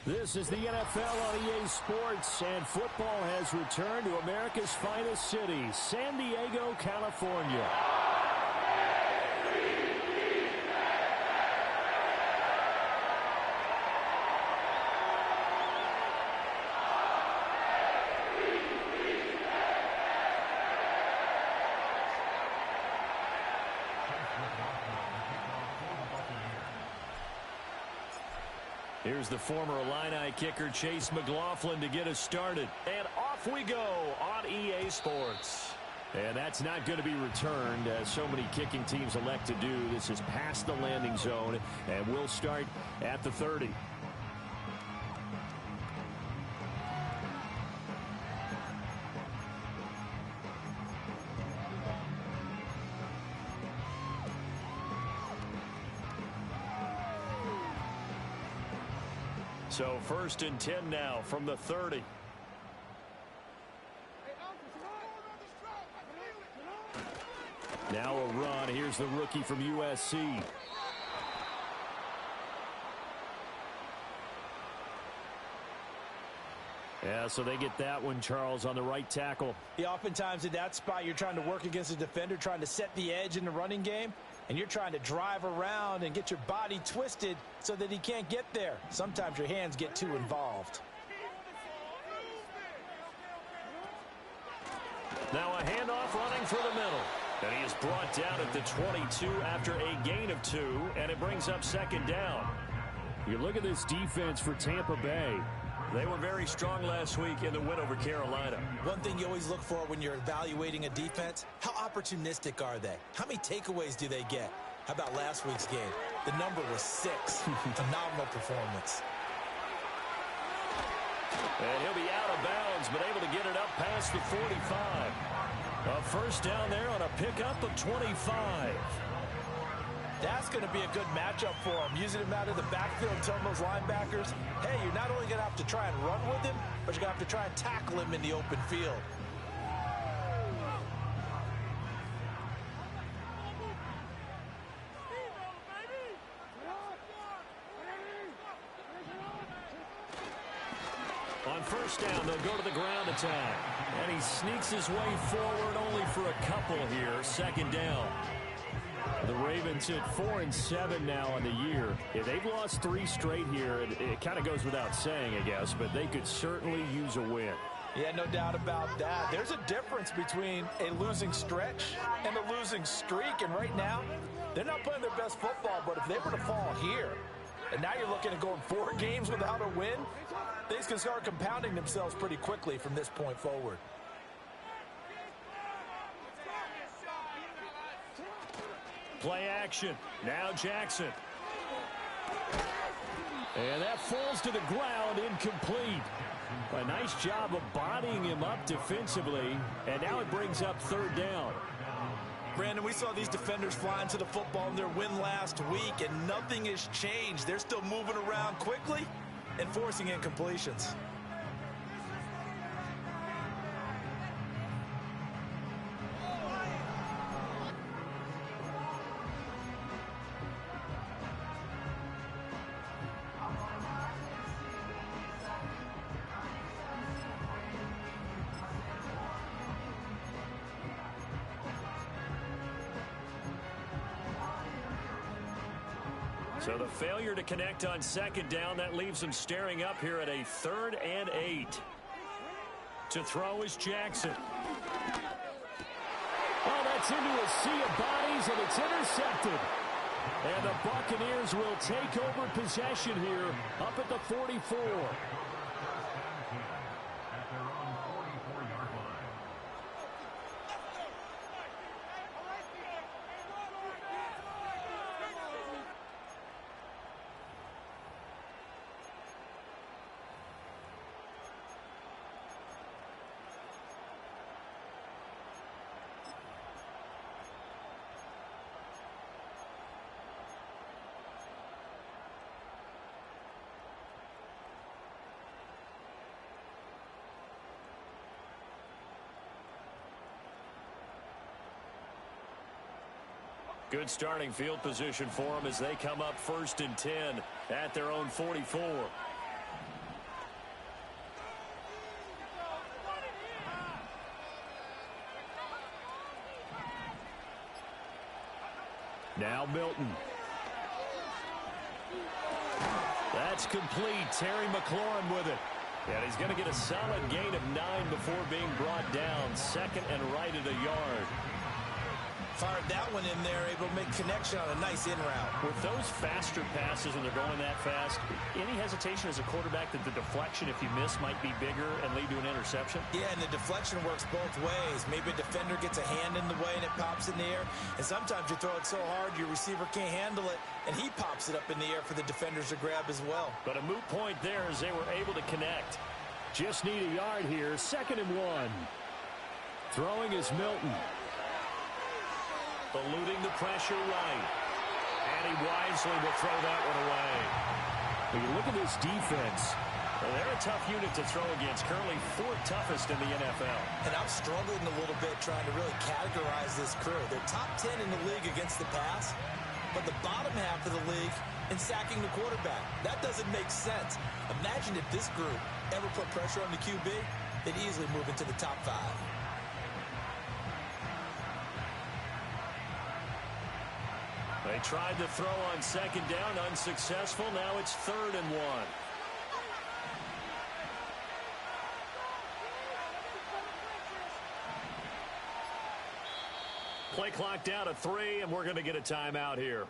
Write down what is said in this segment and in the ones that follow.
This is the NFL on EA Sports, and football has returned to America's finest city, San Diego, California. Here's the former Illini kicker, Chase McLaughlin, to get us started. And off we go on EA Sports. And that's not going to be returned, as so many kicking teams elect to do. This is past the landing zone, and we'll start at the 30. So 1st and 10 now from the 30. Now a run. Here's the rookie from USC. Yeah, so they get that one, Charles, on the right tackle. Yeah, oftentimes in that spot, you're trying to work against a defender, trying to set the edge in the running game, and you're trying to drive around and get your body twisted so that he can't get there. Sometimes your hands get too involved. Now a handoff running for the middle. And he is brought down at the 22 after a gain of 2, and it brings up 2nd down. You look at this defense for Tampa Bay. They were very strong last week in the win over Carolina. One thing you always look for when you're evaluating a defense, how opportunistic are they? How many takeaways do they get? How about last week's game? The number was 6. Phenomenal performance. And he'll be out of bounds, but able to get it up past the 45. A 1st down there on a pickup of 25. That's going to be a good matchup for him. Using him out of the backfield, telling those linebackers, hey, you're not only going to have to try and run with him, but you're going to have to try and tackle him in the open field. On 1st down, they'll go to the ground attack. And he sneaks his way forward only for a couple here. 2nd down. The Ravens hit 4-7 now on the year. Yeah, they've lost 3 straight here. It kind of goes without saying, I guess, but they could certainly use a win. Yeah, no doubt about that. There's a difference between a losing stretch and a losing streak. And right now, they're not playing their best football, but if they were to fall here, and now you're looking at going 4 games without a win, things can start compounding themselves pretty quickly from this point forward. Play action. Now Jackson. And that falls to the ground, incomplete. A nice job of bodying him up defensively. And now it brings up 3rd down. Brandon, we saw these defenders flying to the football in their win last week, and nothing has changed. They're still moving around quickly and forcing incompletions. So the failure to connect on 2nd down, that leaves him staring up here at a 3rd and 8. To throw is Jackson. Oh, that's into a sea of bodies, and it's intercepted. And the Buccaneers will take over possession here up at the 44. Good starting field position for them as they come up 1st and 10 at their own 44. Now Milton. That's complete. Terry McLaurin with it. And he's going to get a solid gain of 9 before being brought down. Second and right at a yard. Fired that one in there, able to make connection on a nice in route. With those faster passes when they're going that fast, any hesitation as a quarterback that the deflection, if you miss, might be bigger and lead to an interception? Yeah, and the deflection works both ways. Maybe a defender gets a hand in the way and it pops in the air. And sometimes you throw it so hard your receiver can't handle it, and he pops it up in the air for the defenders to grab as well. But a moot point there as they were able to connect. Just need a yard here. 2nd and 1. Throwing is Milton. Eluding the pressure right. And he wisely will throw that one away. When you look at this defense, well, they're a tough unit to throw against. Currently 4th toughest in the NFL. And I'm struggling a little bit trying to really categorize this crew. They're top 10 in the league against the pass, but the bottom half of the league in sacking the quarterback. That doesn't make sense. Imagine if this group ever put pressure on the QB, they'd easily move into the top 5. They tried to throw on 2nd down, unsuccessful. Now it's 3rd and 1. Play clock down to 3, and we're going to get a timeout here.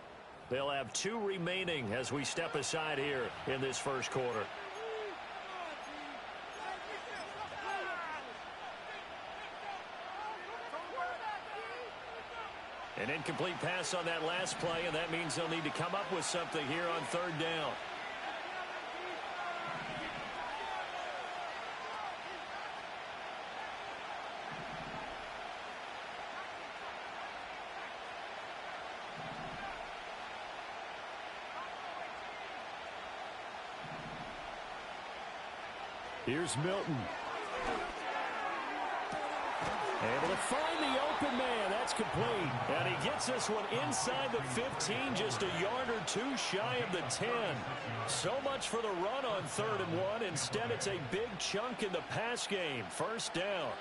They'll have 2 remaining as we step aside here in this first quarter. An incomplete pass on that last play, and that means they'll need to come up with something here on 3rd down. Here's Milton. Able to find the open man. That's complete. And he gets this one inside the 15, just a yard or 2 shy of the 10. So much for the run on 3rd and 1. Instead, it's a big chunk in the pass game. 1st down.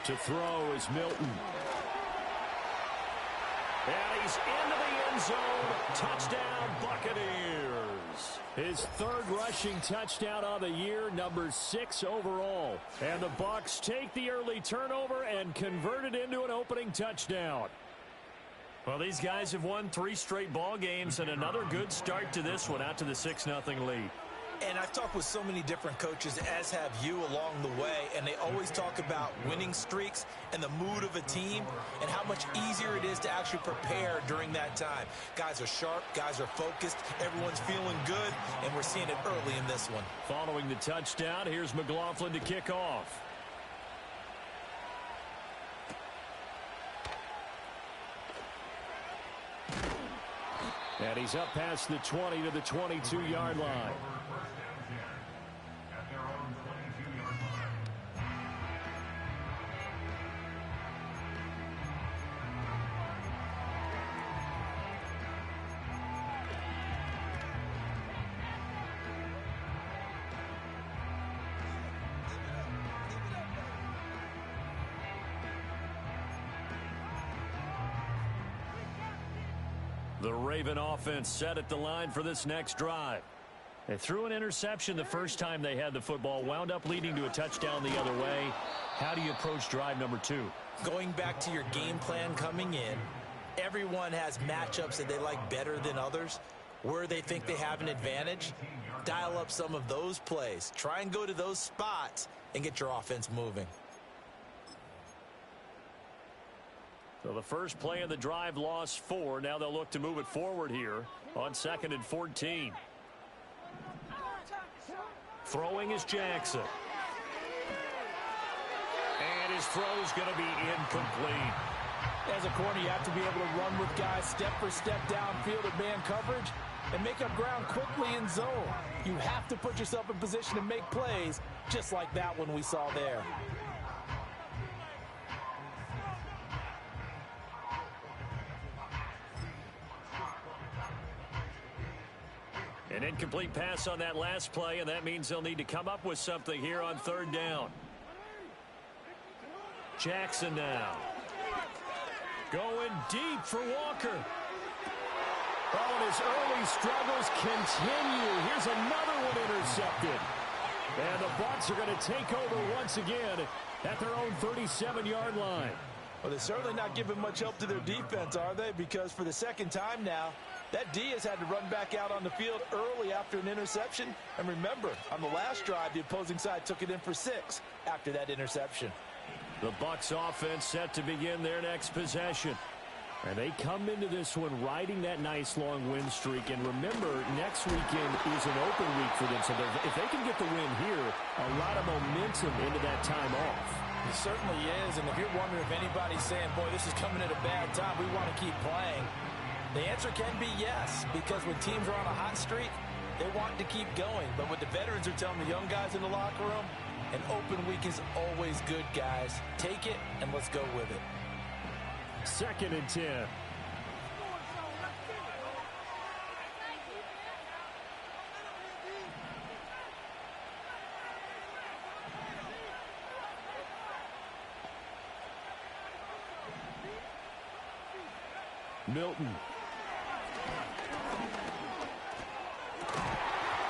To throw is Milton. And he's into the end zone. Touchdown, Buccaneers. His 3rd rushing touchdown on the year, number 6 overall. And the Bucs take the early turnover and convert it into an opening touchdown. Well, these guys have won 3 straight ball games and another good start to this one, out to the 6-0 lead. And I've talked with so many different coaches, as have you, along the way, and they always talk about winning streaks and the mood of a team and how much easier it is to actually prepare during that time. Guys are sharp, guys are focused, everyone's feeling good, and we're seeing it early in this one. Following the touchdown, here's McLaughlin to kick off. And he's up past the 20 to the 22-yard line. The Raven offense set at the line for this next drive. They threw an interception the first time they had the football, wound up leading to a touchdown the other way. How do you approach drive number 2? Going back to your game plan coming in, everyone has matchups that they like better than others. Where they think they have an advantage, dial up some of those plays. Try and go to those spots and get your offense moving. So the first play of the drive lost 4. Now they'll look to move it forward here on 2nd and 14. Throwing is Jackson. And his throw is going to be incomplete. As a corner, you have to be able to run with guys step for step downfield at man coverage and make up ground quickly in zone. You have to put yourself in position to make plays, just like that one we saw there. An incomplete pass on that last play, and that means they'll need to come up with something here on third down. Jackson now. Going deep for Walker. Oh, and his early struggles continue. Here's another one intercepted. And the Bucs are going to take over once again at their own 37-yard line. Well, they're certainly not giving much help to their defense, are they? Because for the second time now, that D has had to run back out on the field early after an interception. And remember, on the last drive, the opposing side took it in for 6 after that interception. The Bucs offense set to begin their next possession. And they come into this one riding that nice long win streak. And remember, next weekend is an open week for them. So if they can get the win here, a lot of momentum into that time off. It certainly is. And if you're wondering if anybody's saying, boy, this is coming at a bad time, we want to keep playing, the answer can be yes. Because when teams are on a hot streak, they want to keep going. But what the veterans are telling the young guys in the locker room, an open week is always good, guys. Take it and let's go with it. 2nd and 10. Milton.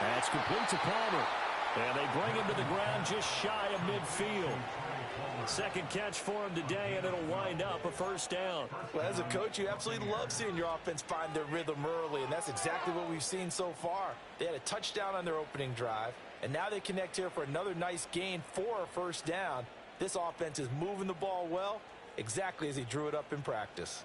That's complete to Palmer. And they bring him to the ground just shy of midfield. Second catch for him today, and it'll wind up a first down. Well, as a coach, you absolutely love seeing your offense find their rhythm early, and that's exactly what we've seen so far. They had a touchdown on their opening drive, and now they connect here for another nice gain for a first down. This offense is moving the ball well, exactly as he drew it up in practice.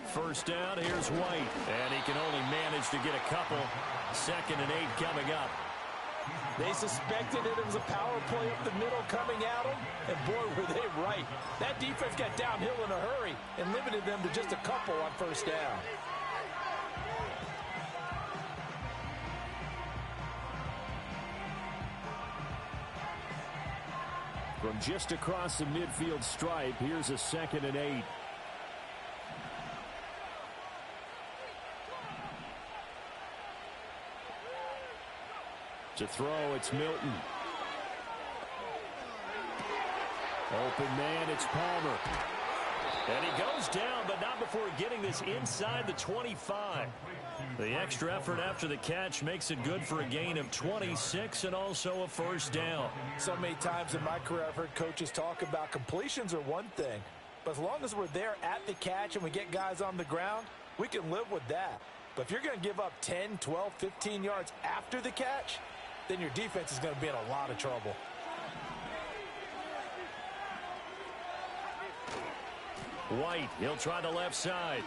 First down, here's White. And he can only manage to get a couple. 2nd and 8 coming up. They suspected it was a power play up the middle coming at them, and boy, were they right. That defense got downhill in a hurry and limited them to just a couple on first down. From just across the midfield stripe, here's a 2nd and 8. To throw, it's Milton. Open man, it's Palmer. And he goes down, but not before getting this inside the 25. The extra effort after the catch makes it good for a gain of 26 and also a first down. So many times in my career, I've heard coaches talk about completions are one thing. But as long as we're there at the catch and we get guys on the ground, we can live with that. But if you're going to give up 10, 12, 15 yards after the catch, then your defense is going to be in a lot of trouble. White, he'll try the left side.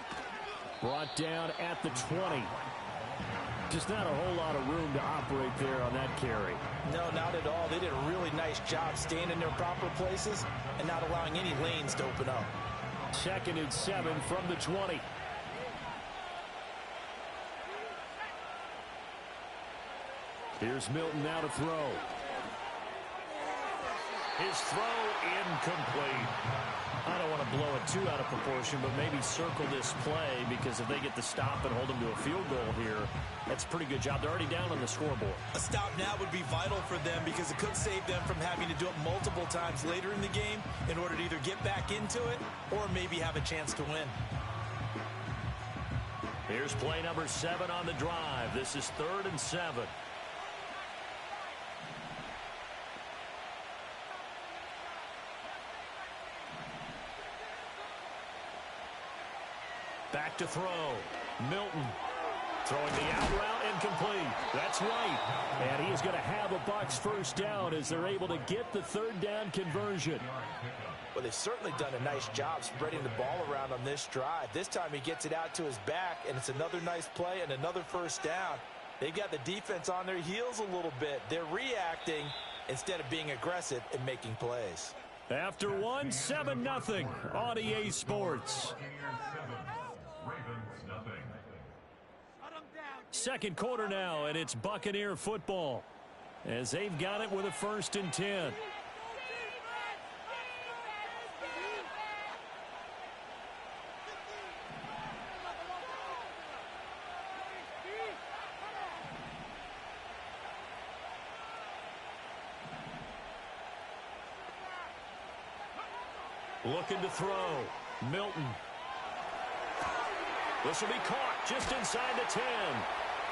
Brought down at the 20. Just not a whole lot of room to operate there on that carry. No, not at all. They did a really nice job staying in their proper places and not allowing any lanes to open up. 2nd and 7 from the 20. Here's Milton now to throw. His throw incomplete. I don't want to blow it too out of proportion, but maybe circle this play, because if they get the stop and hold them to a field goal here, that's a pretty good job. They're already down on the scoreboard. A stop now would be vital for them, because it could save them from having to do it multiple times later in the game in order to either get back into it or maybe have a chance to win. Here's play number 7 on the drive. This is 3rd and 7. Back to throw. Milton throwing the out route, incomplete. That's right. And he is going to have a Bucs first down as they're able to get the 3rd down conversion. Well, they've certainly done a nice job spreading the ball around on this drive. This time he gets it out to his back, and it's another nice play and another first down. They've got the defense on their heels a little bit. They're reacting instead of being aggressive and making plays. After one, 7-0 on EA Sports. Second quarter now, and it's Buccaneer football as they've got it with a 1st and 10. Looking to throw. Milton. This will be caught just inside the 10.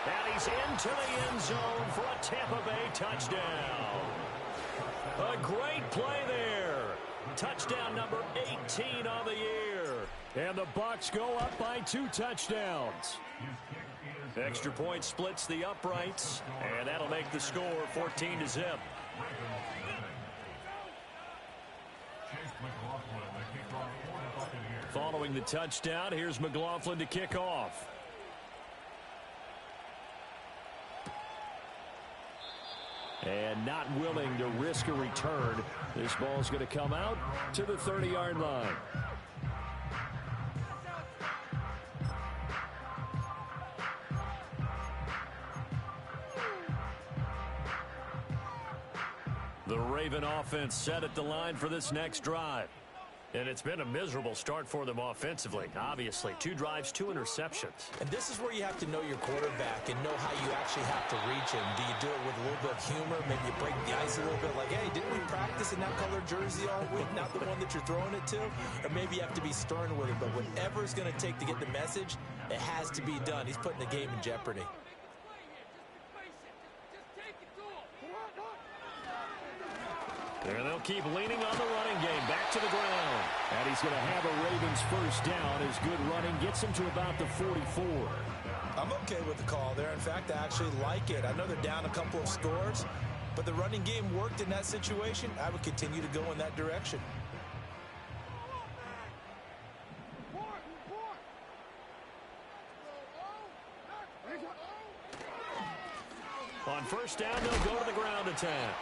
And he's into the end zone for a Tampa Bay touchdown. A great play there. Touchdown number 18 on the year. And the Bucs go up by 2 touchdowns. Extra point splits the uprights, and that'll make the score 14-0. Following the touchdown, here's McLaughlin to kick off. And not willing to risk a return. This ball's going to come out to the 30-yard line. The Raven offense set at the line for this next drive. And it's been a miserable start for them offensively, obviously. 2 drives, 2 interceptions. And this is where you have to know your quarterback and know how you actually have to reach him. Do you do it with a little bit of humor? Maybe you break the ice a little bit like, hey, didn't we practice in that color jersey all week? Not the one that you're throwing it to? Or maybe you have to be stern with it. But whatever it's going to take to get the message, it has to be done. He's putting the game in jeopardy. And they'll keep leaning on the running game. Back to the ground. And he's going to have a Ravens first down. His good running gets him to about the 44. I'm okay with the call there. In fact, I actually like it. I know they're down a couple of scores, but the running game worked in that situation. I would continue to go in that direction. On first down, they'll go to the ground attack.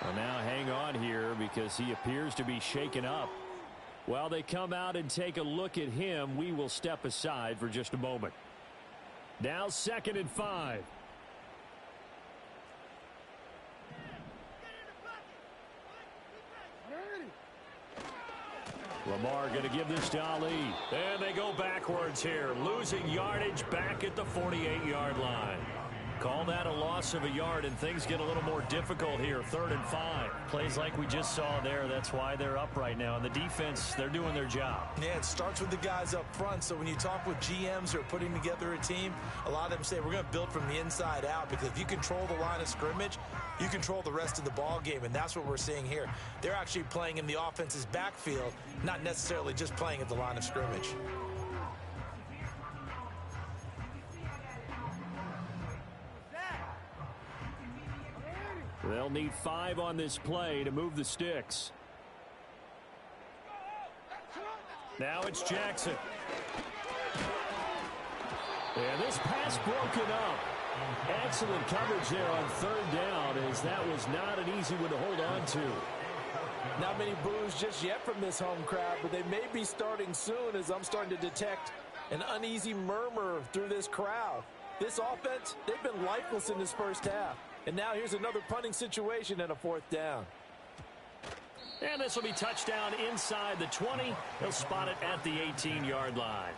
Well, now hang on here because he appears to be shaken up. While they come out and take a look at him, we will step aside for just a moment. Now 2nd and 5. Lamar going to give this to Ali. And they go backwards here, losing yardage back at the 48-yard line. Call that a loss of a yard, and things get a little more difficult here. 3rd and 5. Plays like we just saw there. That's why they're up right now. And the defense, they're doing their job. Yeah, it starts with the guys up front. So when you talk with GMs who are putting together a team, a lot of them say we're going to build from the inside out, because if you control the line of scrimmage, you control the rest of the ball game, and that's what we're seeing here. They're actually playing in the offense's backfield, not necessarily just playing at the line of scrimmage. They'll need 5 on this play to move the sticks. Now it's Jackson. And this pass broken up. Excellent coverage there on 3rd down, as that was not an easy one to hold on to. Not many boos just yet from this home crowd, but they may be starting soon, as I'm starting to detect an uneasy murmur through this crowd. This offense, they've been lifeless in this first half. And now here's another punting situation and a 4th down. And this will be touchdown inside the 20. He'll spot it at the 18-yard line.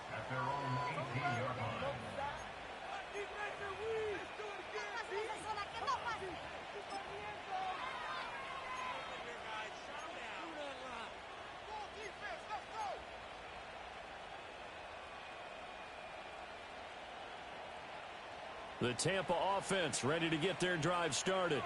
The Tampa offense ready to get their drive started.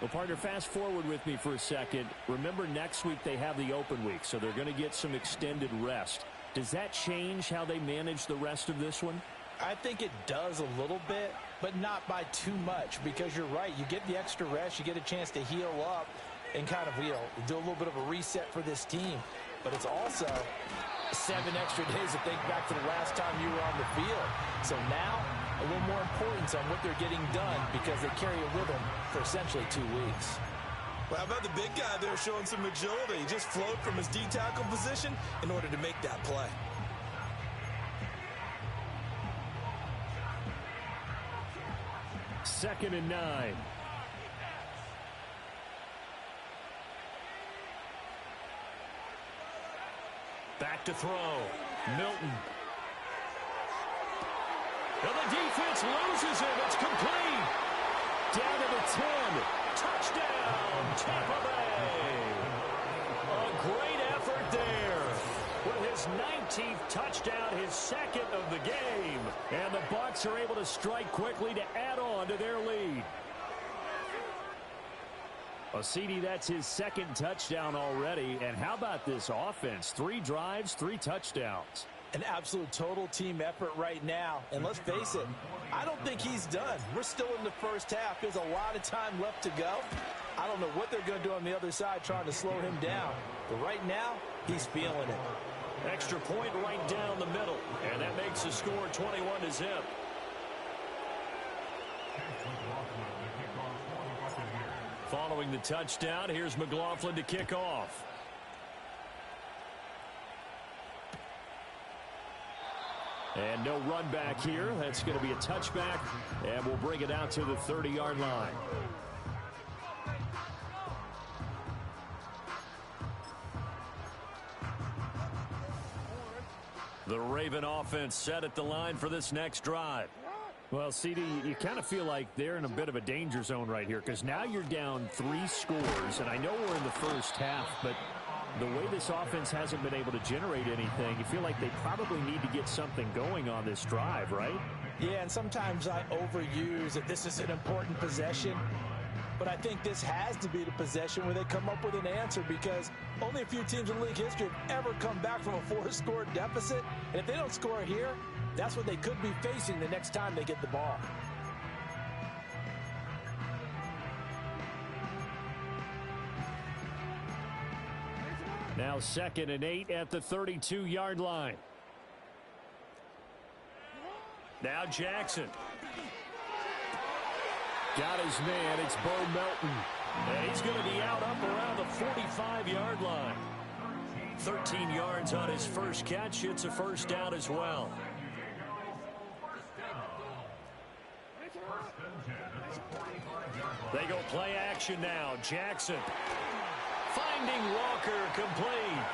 Well, partner, fast forward with me for a second. Remember, next week they have the open week, so they're going to get some extended rest. Does that change how they manage the rest of this one? I think it does a little bit, but not by too much, because you're right. You get the extra rest. You get a chance to heal up and kind of, do a little bit of a reset for this team. But it's also 7 extra days to think back to the last time you were on the field. So now, a little more importance on what they're getting done, because they carry it with them for essentially 2 weeks. Well, how about the big guy there showing some agility? He just flowed from his D-tackle position in order to make that play. Second and 9. Back to throw. Milton. And the defense loses it. It's complete. Down to the 10. Touchdown, Tampa Bay. A great effort there. his 19th touchdown, his second of the game. And the Bucs are able to strike quickly to add on to their lead. Well, CD, that's his second touchdown already. And how about this offense? 3 drives, 3 touchdowns. An absolute total team effort right now. And let's face it, I don't think he's done. We're still in the first half. There's a lot of time left to go. I don't know what they're going to do on the other side trying to slow him down. But right now, he's feeling it. Extra point right down the middle. And that makes the score 21-0. Following the touchdown, here's McLaughlin to kick off. And no run back here. That's going to be a touchback, and we'll bring it out to the 30-yard line. The Raven offense set at the line for this next drive. Well, CD, you kind of feel like they're in a bit of a danger zone right here because now you're down 3 scores, and I know we're in the first half, but the way this offense hasn't been able to generate anything, you feel like they probably need to get something going on this drive, right? Yeah, and sometimes I overuse that this is an important possession, but I think this has to be the possession where they come up with an answer because only a few teams in league history have ever come back from a 4-score deficit, and if they don't score here, that's what they could be facing the next time they get the ball. Now 2nd and 8 at the 32-yard line. Now Jackson. Got his man. It's Bo Melton. And he's going to be out up around the 45-yard line. 13 yards on his first catch. It's a first down as well. They go play action now. Jackson finding Walker complete.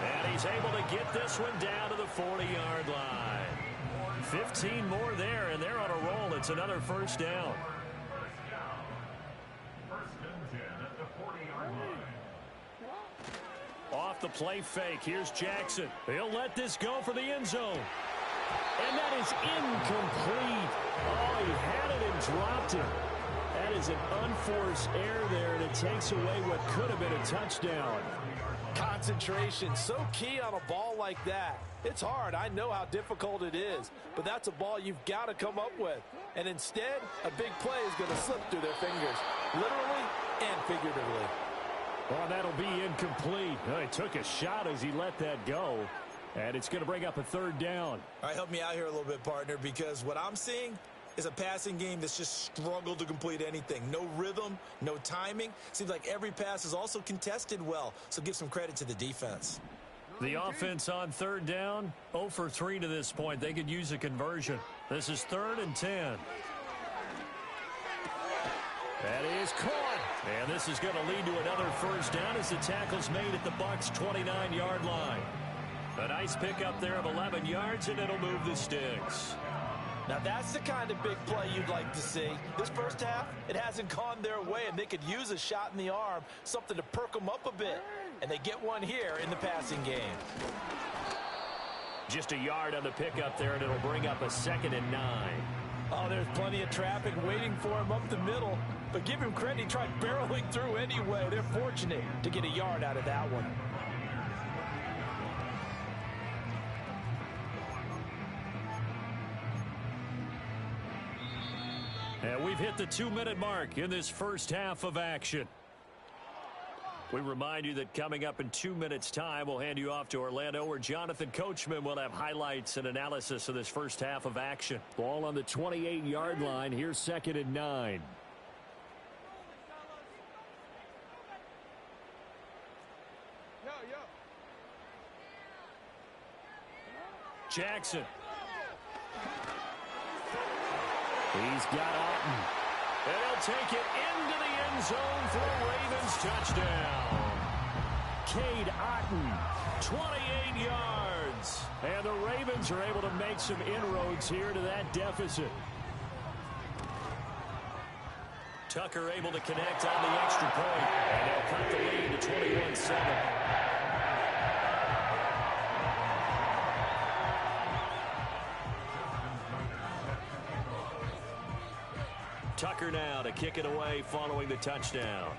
And he's able to get this one down to the 40-yard line. 15 more there, and they're on a roll. It's another first down. Off the play fake. Here's Jackson. He'll let this go for the end zone. And that is incomplete. Oh, he had it and dropped it. That is an unforced error there, and it takes away what could have been a touchdown. Concentration, so key on a ball like that. It's hard. I know how difficult it is, but that's a ball you've got to come up with. And instead, a big play is going to slip through their fingers, literally and figuratively. Well, that'll be incomplete. Oh, he took a shot as he let that go, and it's going to bring up a third down. All right, help me out here a little bit, partner, because what I'm seeing is a passing game that's just struggled to complete anything. No rhythm, no timing. Seems like every pass is also contested well, so give some credit to the defense. The offense on third down, 0 for 3 to this point. They could use a conversion. This is 3rd and 10. That is caught. And this is going to lead to another first down as the tackle's made at the Bucs' 29-yard line. A nice pickup there of 11 yards, and it'll move the sticks. Now that's the kind of big play you'd like to see. This first half, it hasn't gone their way, and they could use a shot in the arm, something to perk them up a bit. And they get one here in the passing game. Just a yard on the pickup there, and it'll bring up a 2nd and 9. Oh, there's plenty of traffic waiting for him up the middle. But give him credit, he tried barreling through anyway. They're fortunate to get a yard out of that one. And we've hit the 2-minute mark in this first half of action. We remind you that coming up in 2 minutes' time, we'll hand you off to Orlando, where Jonathan Coachman will have highlights and analysis of this first half of action. Ball on the 28-yard line. Here's 2nd and 9. Jackson. He's got Otten. And he'll take it into the end zone for a Ravens touchdown. Cade Otten, 28 yards. And the Ravens are able to make some inroads here to that deficit. Tucker able to connect on the extra point. And they'll cut the lead to 21-7. Tucker now to kick it away following the touchdown.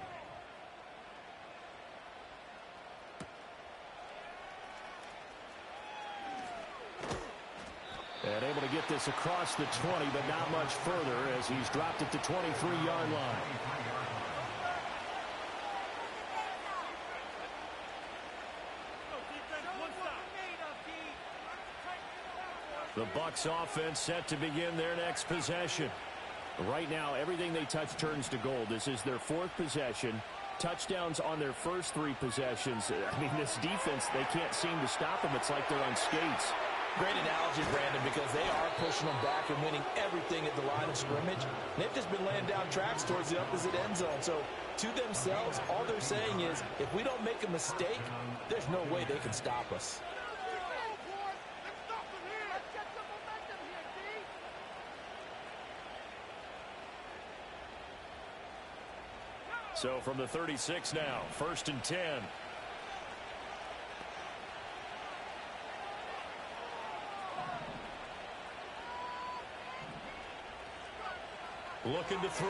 And able to get this across the 20, but not much further as he's dropped it to 23-yard line. The Bucs offense set to begin their next possession. Right now, everything they touch turns to gold. This is their fourth possession. Touchdowns on their first three possessions. I mean, this defense, they can't seem to stop them. It's like they're on skates. Great analogy, Brandon, because they are pushing them back and winning everything at the line of scrimmage. They've just been laying down tracks towards the opposite end zone. So, to themselves, all they're saying is, if we don't make a mistake, there's no way they can stop us. So from the 36 now, 1st and 10. Looking to throw.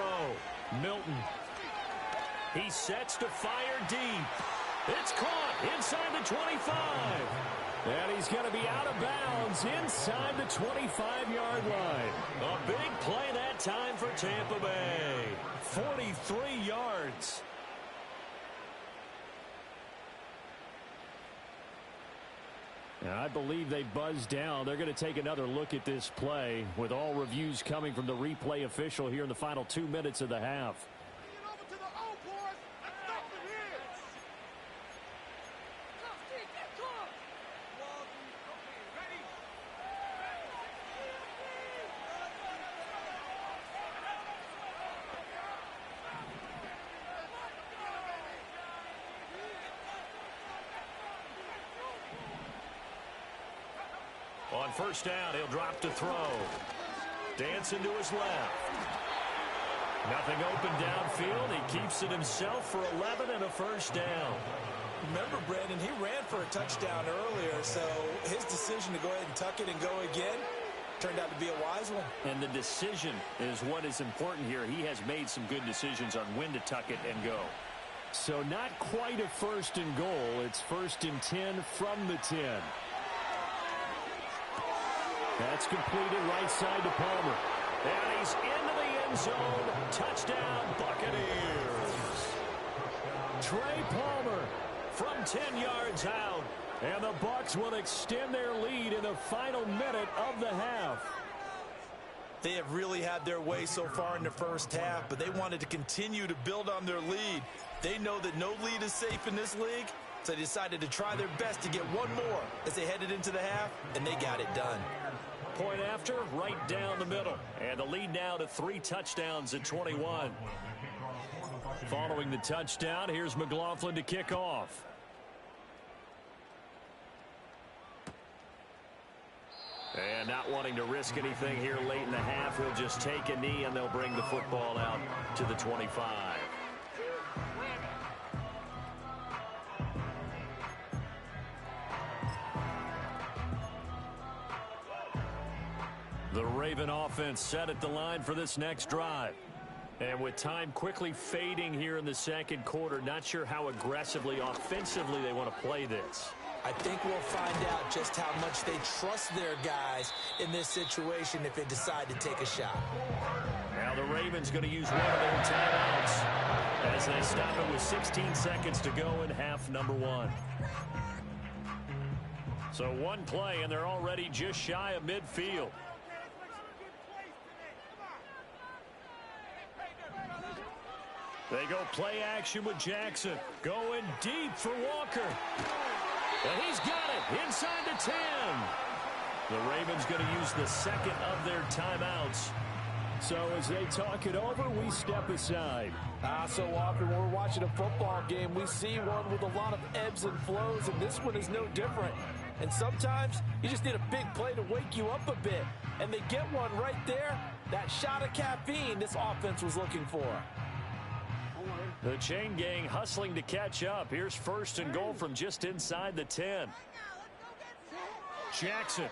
Milton. He sets to fire deep. It's caught inside the 25. And he's going to be out of bounds inside the 25-yard line. A big play that time for Tampa Bay. 43 yards. And I believe they buzzed down. They're going to take another look at this play with all reviews coming from the replay official here in the final 2 minutes of the half. On 1st down, he'll drop to throw. Dancing to his left. Nothing open downfield. He keeps it himself for 11 and a 1st down. Remember, Brandon, he ran for a touchdown earlier, so his decision to go ahead and tuck it and go again turned out to be a wise one. And the decision is what is important here. He has made some good decisions on when to tuck it and go. So not quite a 1st and goal. It's 1st and 10 from the 10. That's completed right side to Palmer. And he's into the end zone. Touchdown, Buccaneers. Trey Palmer from 10 yards out. And the Bucs will extend their lead in the final minute of the half. They have really had their way so far in the first half, but they wanted to continue to build on their lead. They know that no lead is safe in this league, so they decided to try their best to get one more as they headed into the half, and they got it done. Point after, right down the middle. And the lead now to 3 touchdowns at 21. Following the touchdown, here's McLaughlin to kick off. And not wanting to risk anything here late in the half, he'll just take a knee and they'll bring the football out to the 25. The Raven offense set at the line for this next drive. And with time quickly fading here in the second quarter, not sure how aggressively, offensively they want to play this. I think we'll find out just how much they trust their guys in this situation if they decide to take a shot. Now the Ravens going to use one of their timeouts as they stop it with 16 seconds to go in half number 1. So one play and they're already just shy of midfield. They go play action with Jackson. Going deep for Walker. And he's got it inside the 10. The Ravens going to use the second of their timeouts. So as they talk it over, we step aside. So often when we're watching a football game, we see one with a lot of ebbs and flows, and this one is no different. And sometimes you just need a big play to wake you up a bit. And they get one right there. That shot of caffeine this offense was looking for. The chain gang hustling to catch up. Here's 1st and goal from just inside the 10. Jackson.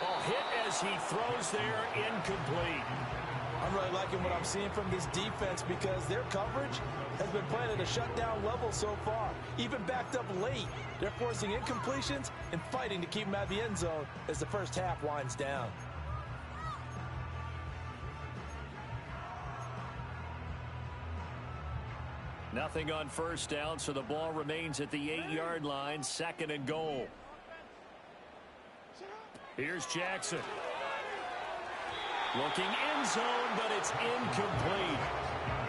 Ball hit as he throws there, incomplete. I'm really liking what I'm seeing from this defense because their coverage has been playing at a shutdown level so far. Even backed up late, they're forcing incompletions and fighting to keep them out of the end zone as the first half winds down. Nothing on first down, so the ball remains at the 8-yard line, 2nd and goal. Here's Jackson. Looking end zone, but it's incomplete.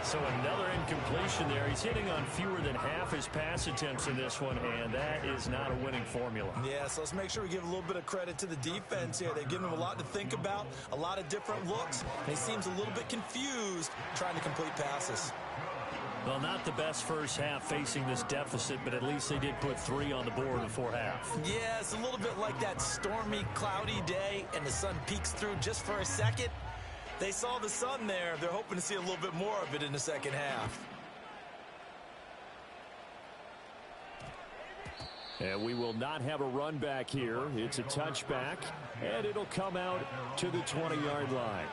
So another incompletion there. He's hitting on fewer than half his pass attempts in this one, and that is not a winning formula. Yeah, so let's make sure we give a little bit of credit to the defense here. They've given him a lot to think about, a lot of different looks, and he seems a little bit confused trying to complete passes. Well, not the best first half facing this deficit, but at least they did put 3 on the board before half. Yeah, it's a little bit like that stormy, cloudy day, and the sun peeks through just for a second. They saw the sun there. They're hoping to see a little bit more of it in the second half. And we will not have a run back here. It's a touchback, and it'll come out to the 20-yard line.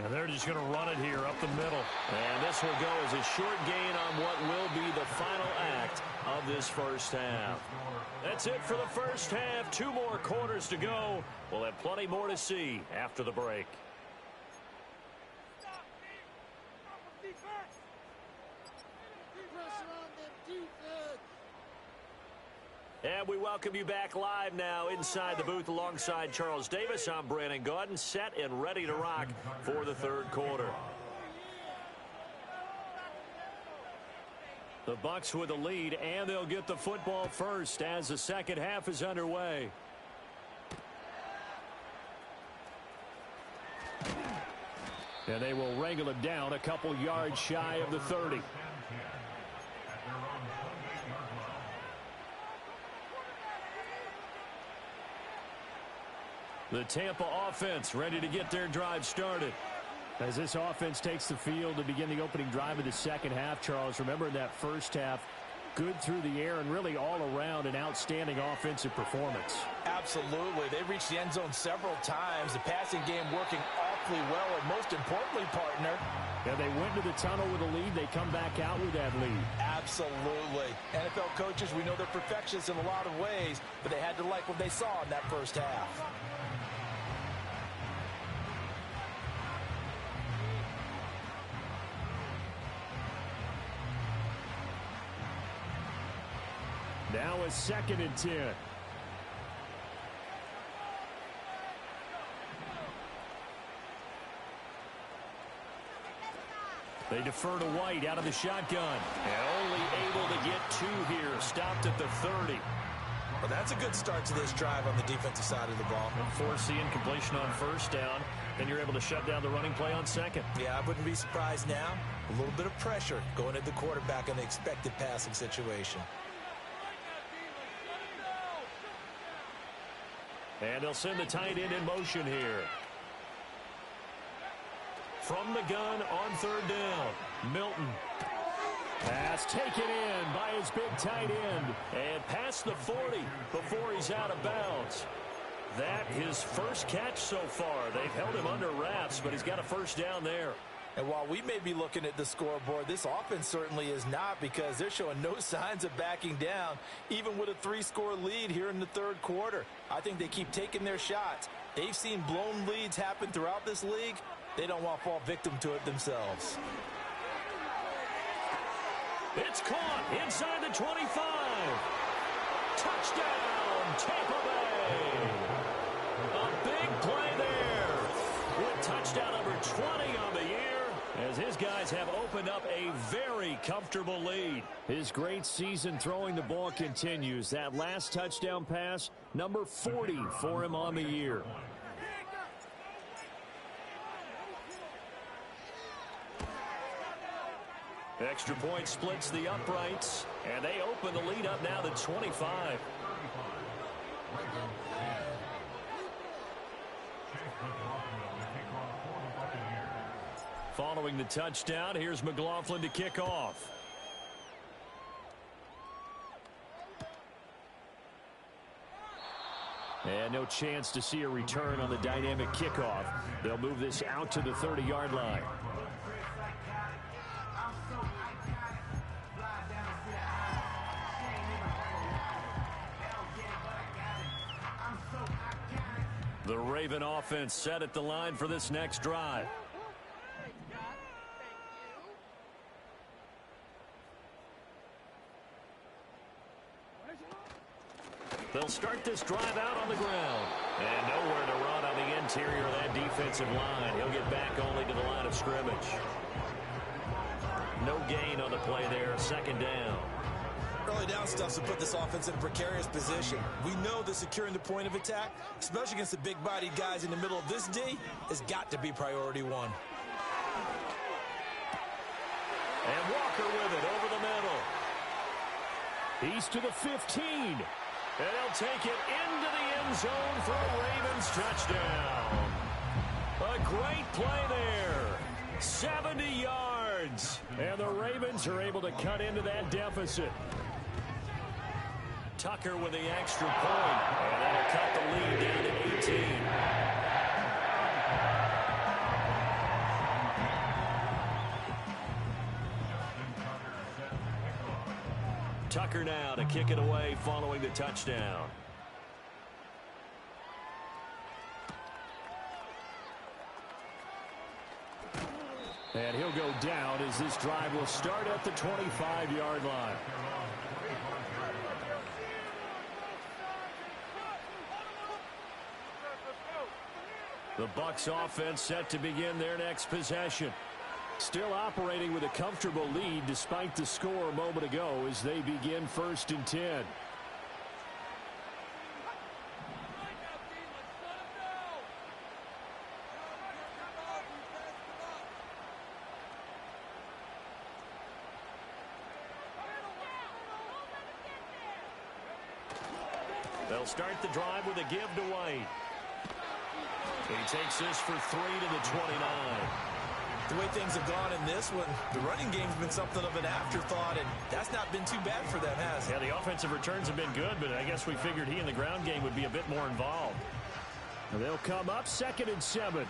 And they're just going to run it here up the middle. And this will go as a short gain on what will be the final act of this first half. That's it for the first half. 2 more quarters to go. We'll have plenty more to see after the break. And we welcome you back live now inside the booth alongside Charles Davis. I'm Brandon Gaudin, set and ready to rock for the third quarter. The Bucs with the lead, and they'll get the football first as the second half is underway. And they will wrangle it down a couple yards shy of the 30. The Tampa offense ready to get their drive started. As this offense takes the field to begin the opening drive of the second half, Charles, remember in that first half, good through the air and really all around an outstanding offensive performance. Absolutely. They reached the end zone several times. The passing game working awfully well, and most importantly, partner, yeah, they went to the tunnel with a lead. They come back out with that lead. Absolutely. NFL coaches, we know they're perfectionists in a lot of ways, but they had to like what they saw in that first half. Now a 2nd and 10. They defer to White out of the shotgun. And only able to get 2 here. Stopped at the 30. Well, that's a good start to this drive on the defensive side of the ball. And force the incompletion on first down. Then you're able to shut down the running play on second. Yeah, I wouldn't be surprised now. A little bit of pressure going at the quarterback in the expected passing situation. And they'll send the tight end in motion here. From the gun on third down, Milton. Pass taken in by his big tight end. And past the 40 before he's out of bounds. That his first catch so far. They've held him under wraps, but he's got a first down there. And while we may be looking at the scoreboard, this offense certainly is not, because they're showing no signs of backing down, even with a 3-score lead here in the third quarter. I think they keep taking their shots. They've seen blown leads happen throughout this league. They don't want to fall victim to it themselves. It's caught inside the 25. Touchdown, Tampa Bay. A big play there with touchdown number 20 on the year, as his guys have opened up a very comfortable lead. His great season throwing the ball continues. That last touchdown pass, number 40 for him on the year. Extra point splits the uprights, and they open the lead up now to 25. Following the touchdown, here's McLaughlin to kick off. And no chance to see a return on the dynamic kickoff. They'll move this out to the 30-yard line. The Raven offense set at the line for this next drive. They'll start this drive out on the ground. And nowhere to run on the interior of that defensive line. He'll get back only to the line of scrimmage. No gain on the play there. Second down. Early down stuff to put this offense in a precarious position. We know that securing the point of attack, especially against the big-bodied guys in the middle of this D, has got to be priority one. And Walker with it over the middle. He's to the 15. And he'll take it into the end zone for a Ravens touchdown. A great play there. 70 yards. And the Ravens are able to cut into that deficit. Tucker with the extra point. And that'll cut the lead down to 18. Tucker now to kick it away following the touchdown. And he'll go down as this drive will start at the 25-yard line. The Bucs offense set to begin their next possession. Still operating with a comfortable lead despite the score a moment ago as they begin 1st and 10. They'll start the drive with a give to White. He takes this for 3 to the 29. The way things have gone in this one, the running game's been something of an afterthought, and that's not been too bad for them, has it? Yeah, the offensive returns have been good, but I guess we figured he in the ground game would be a bit more involved. And they'll come up 2nd and 7.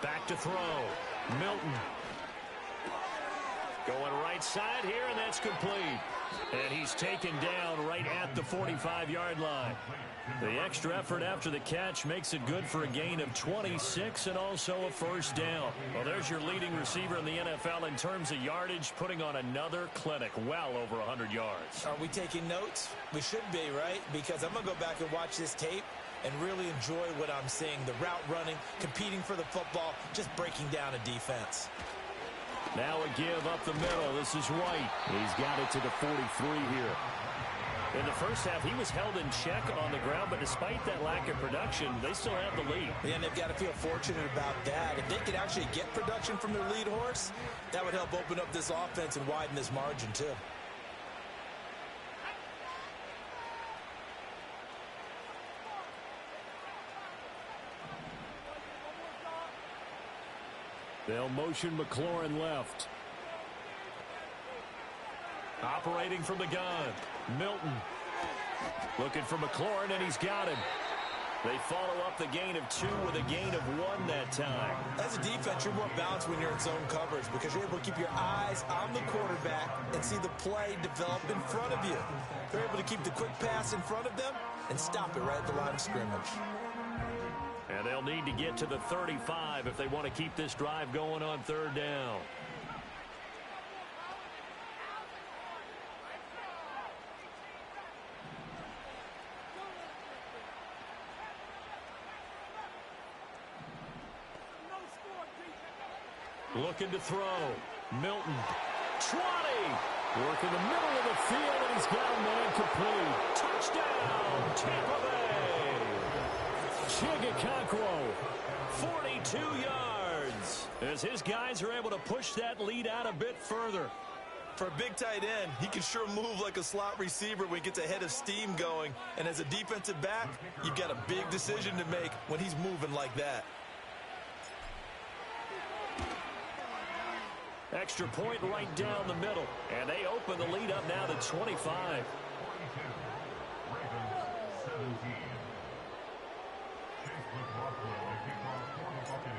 Back to throw. Milton. Going right side here, and that's complete. And he's taken down right at the 45-yard line. The extra effort after the catch makes it good for a gain of 26 and also a 1st down. Well, there's your leading receiver in the NFL in terms of yardage, putting on another clinic, well over 100 yards. Are we taking notes? We should be, right? Because I'm going to go back and watch this tape and really enjoy what I'm seeing. The route running, competing for the football, just breaking down a defense. Now a give up the middle. This is White. He's got it to the 43 here. In the first half, he was held in check on the ground, but despite that lack of production, they still have the lead. Yeah, and they've got to feel fortunate about that. If they could actually get production from their lead horse, that would help open up this offense and widen this margin, too. They'll motion McLaurin left. Operating from the gun. Milton. Looking for McLaurin, and he's got him. They follow up the gain of 2 with a gain of 1 that time. As a defense, you're more balanced when you're in zone coverage because you're able to keep your eyes on the quarterback and see the play develop in front of you. They're able to keep the quick pass in front of them and stop it right at the line of scrimmage. And they'll need to get to the 35 if they want to keep this drive going on 3rd down. Looking to throw. Milton. 20. Working the middle of the field, and he's got a man complete. Touchdown, Tampa Bay. Chigakonkwo, 42 yards, as his guys are able to push that lead out a bit further. For a big tight end, he can sure move like a slot receiver when he gets a head of steam going. And as a defensive back, you've got a big decision to make when he's moving like that. Extra point right down the middle. And they open the lead up now to 25.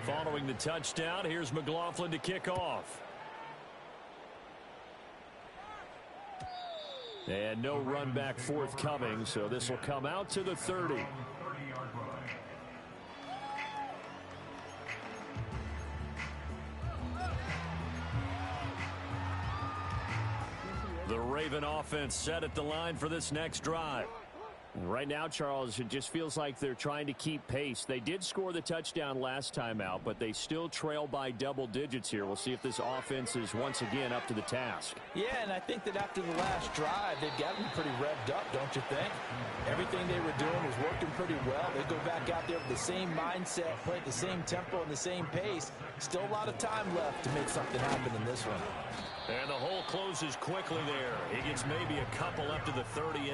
Following the touchdown, here's McLaughlin to kick off. And no run back forthcoming, so this will come out to the 30. The Raven offense set at the line for this next drive. Right now, Charles, it just feels like they're trying to keep pace. They did score the touchdown last time out, but they still trail by double digits here. We'll see if this offense is once again up to the task. Yeah, and I think that after the last drive, they've gotten pretty revved up, don't you think? Everything they were doing was working pretty well. They go back out there with the same mindset, play at the same tempo and the same pace. Still a lot of time left to make something happen in this one. And the hole closes quickly there. He gets maybe a couple up to the 38.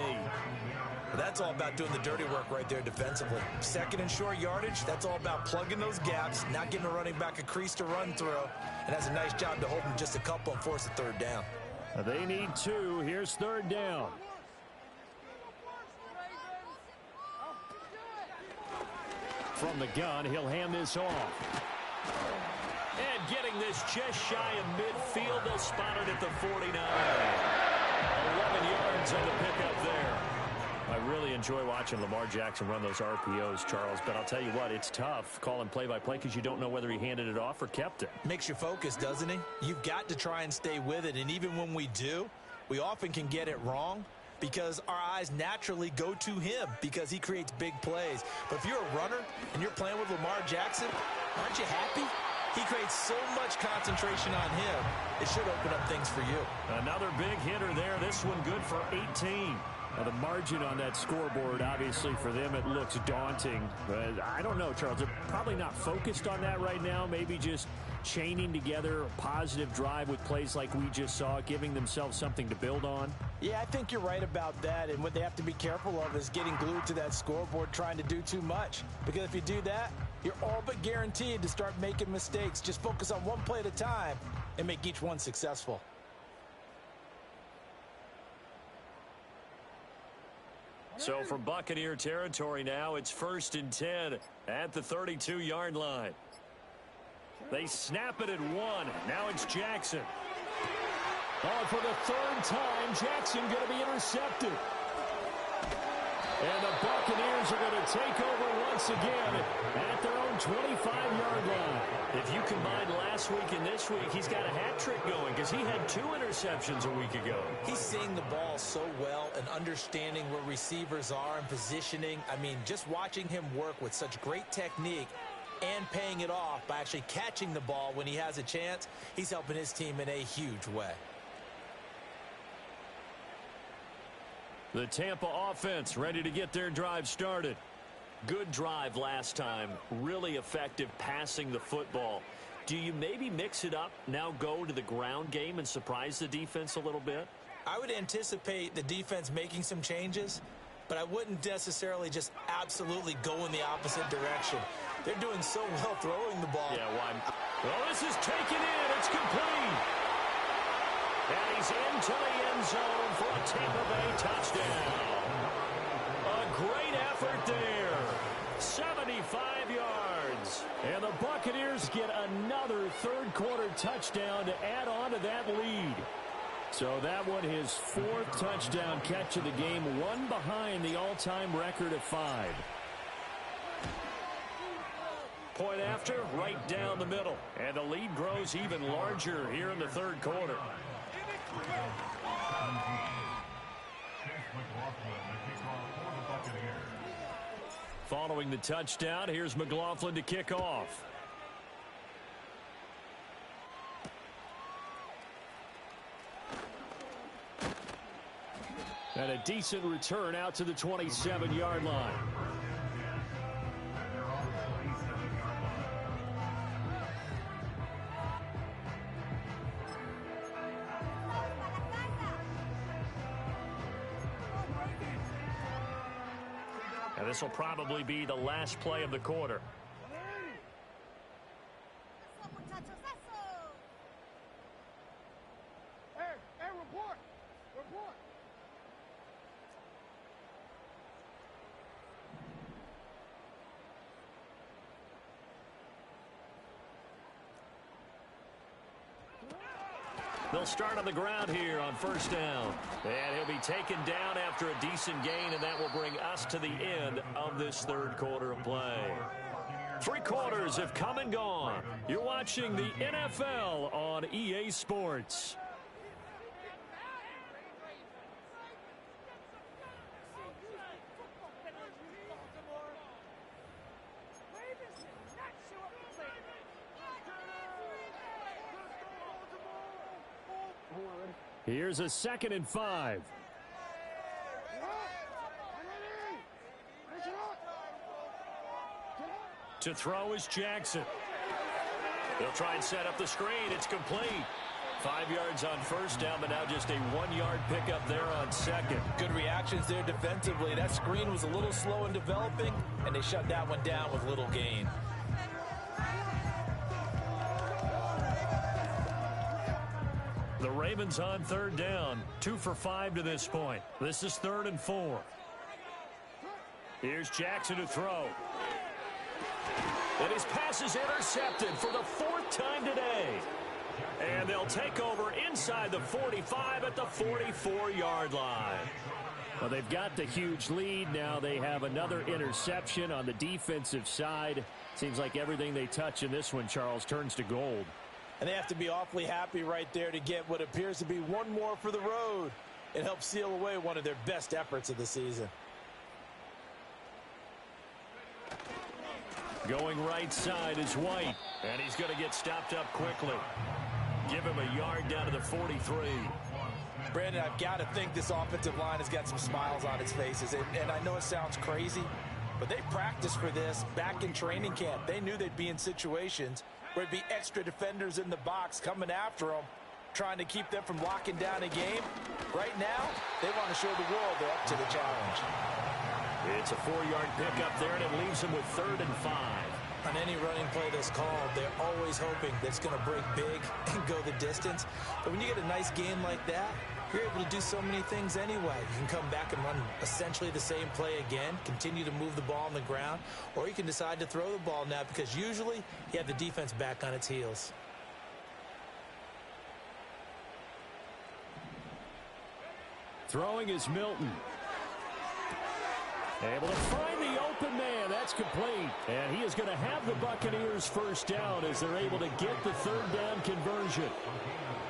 That's all about doing the dirty work right there defensively. Second and short yardage, that's all about plugging those gaps, not giving a running back a crease to run through, and that's a nice job to hold them just a couple and force a third down. They need two. Here's third down. From the gun, he'll hand this off. And getting this just shy of midfield, they'll spot it at the 49. 11 yards on the pickup there. I really enjoy watching Lamar Jackson run those RPOs, Charles, but I'll tell you what, it's tough calling play-by-play because you don't know whether he handed it off or kept it. Makes you focus, doesn't he? You've got to try and stay with it, and even when we do, we often can get it wrong because our eyes naturally go to him because he creates big plays. But if you're a runner and you're playing with Lamar Jackson, aren't you happy? He creates so much concentration on him, it should open up things for you. Another big hitter there, this one good for 18. Now, the margin on that scoreboard, obviously, for them, it looks daunting. But I don't know, Charles. They're probably not focused on that right now. Maybe just chaining together a positive drive with plays like we just saw, giving themselves something to build on. Yeah, I think you're right about that. And what they have to be careful of is getting glued to that scoreboard trying to do too much. Because if you do that, you're all but guaranteed to start making mistakes. Just focus on one play at a time and make each one successful. So from Buccaneer territory now, it's 1st and 10 at the 32-yard line. They snap it at 1. Now it's Jackson. Oh, for the third time, Jackson going to be intercepted. And the Buccaneers are going to take over once again at their own 25-yard line. If you combine last week and this week, he's got a hat trick going because he had 2 interceptions a week ago. He's seeing the ball so well and understanding where receivers are and positioning. I mean, just watching him work with such great technique and paying it off by actually catching the ball when he has a chance, he's helping his team in a huge way. The Tampa offense ready to get their drive started. Good drive last time. Really effective passing the football. Do you maybe mix it up, now go to the ground game and surprise the defense a little bit? I would anticipate the defense making some changes, but I wouldn't necessarily just absolutely go in the opposite direction. They're doing so well throwing the ball. Yeah, why? Well, this is taken in. It's complete. And he's into the end zone for a Tampa Bay touchdown. A great effort there. 75 yards. And the Buccaneers get another third-quarter touchdown to add on to that lead. So that one, his 4th touchdown catch of the game, one behind the all-time record of 5. Point after, right down the middle. And the lead grows even larger here in the third quarter. Following the touchdown, here's McLaughlin to kick off. And a decent return out to the 27-yard line. And this will probably be the last play of the quarter. They'll start on the ground here on first down. And he'll be taken down after a decent gain, and that will bring us to the end of this third quarter of play. 3 quarters have come and gone. You're watching the NFL on EA Sports. Here's a 2nd and 5. To throw is Jackson. They'll try and set up the screen. It's complete. 5 yards on first down, but now just a 1-yard pickup there on second. Good reactions there defensively. That screen was a little slow in developing, and they shut that one down with little gain. The Ravens on third down. 2 for 5 to this point. This is 3rd and 4. Here's Jackson to throw. And his pass is intercepted for the 4th time today. And they'll take over inside the 45 at the 44-yard line. Well, they've got the huge lead. Now they have another interception on the defensive side. Seems like everything they touch in this one, Charles, turns to gold. And they have to be awfully happy right there to get what appears to be one more for the road. It helps seal away one of their best efforts of the season. Going right side is White, and he's going to get stopped up quickly. Give him a yard down to the 43. Brandon, I've got to think this offensive line has got some smiles on its faces. And I know it sounds crazy, but they practiced for this back in training camp. They knew they'd be in situations where it'd be extra defenders in the box coming after them, trying to keep them from locking down a game. Right now, they want to show the world they're up to the challenge. It's a 4-yard pickup there, and it leaves them with 3rd and 5. On any running play that's called, they're always hoping that it's going to break big and go the distance. But when you get a nice game like that, you're able to do so many things anyway. You can come back and run essentially the same play again, continue to move the ball on the ground, or you can decide to throw the ball now because usually you have the defense back on its heels. Throwing is Milton. Able to find the open man. That's complete. And he is going to have the Buccaneers first down as they're able to get the 3rd down conversion.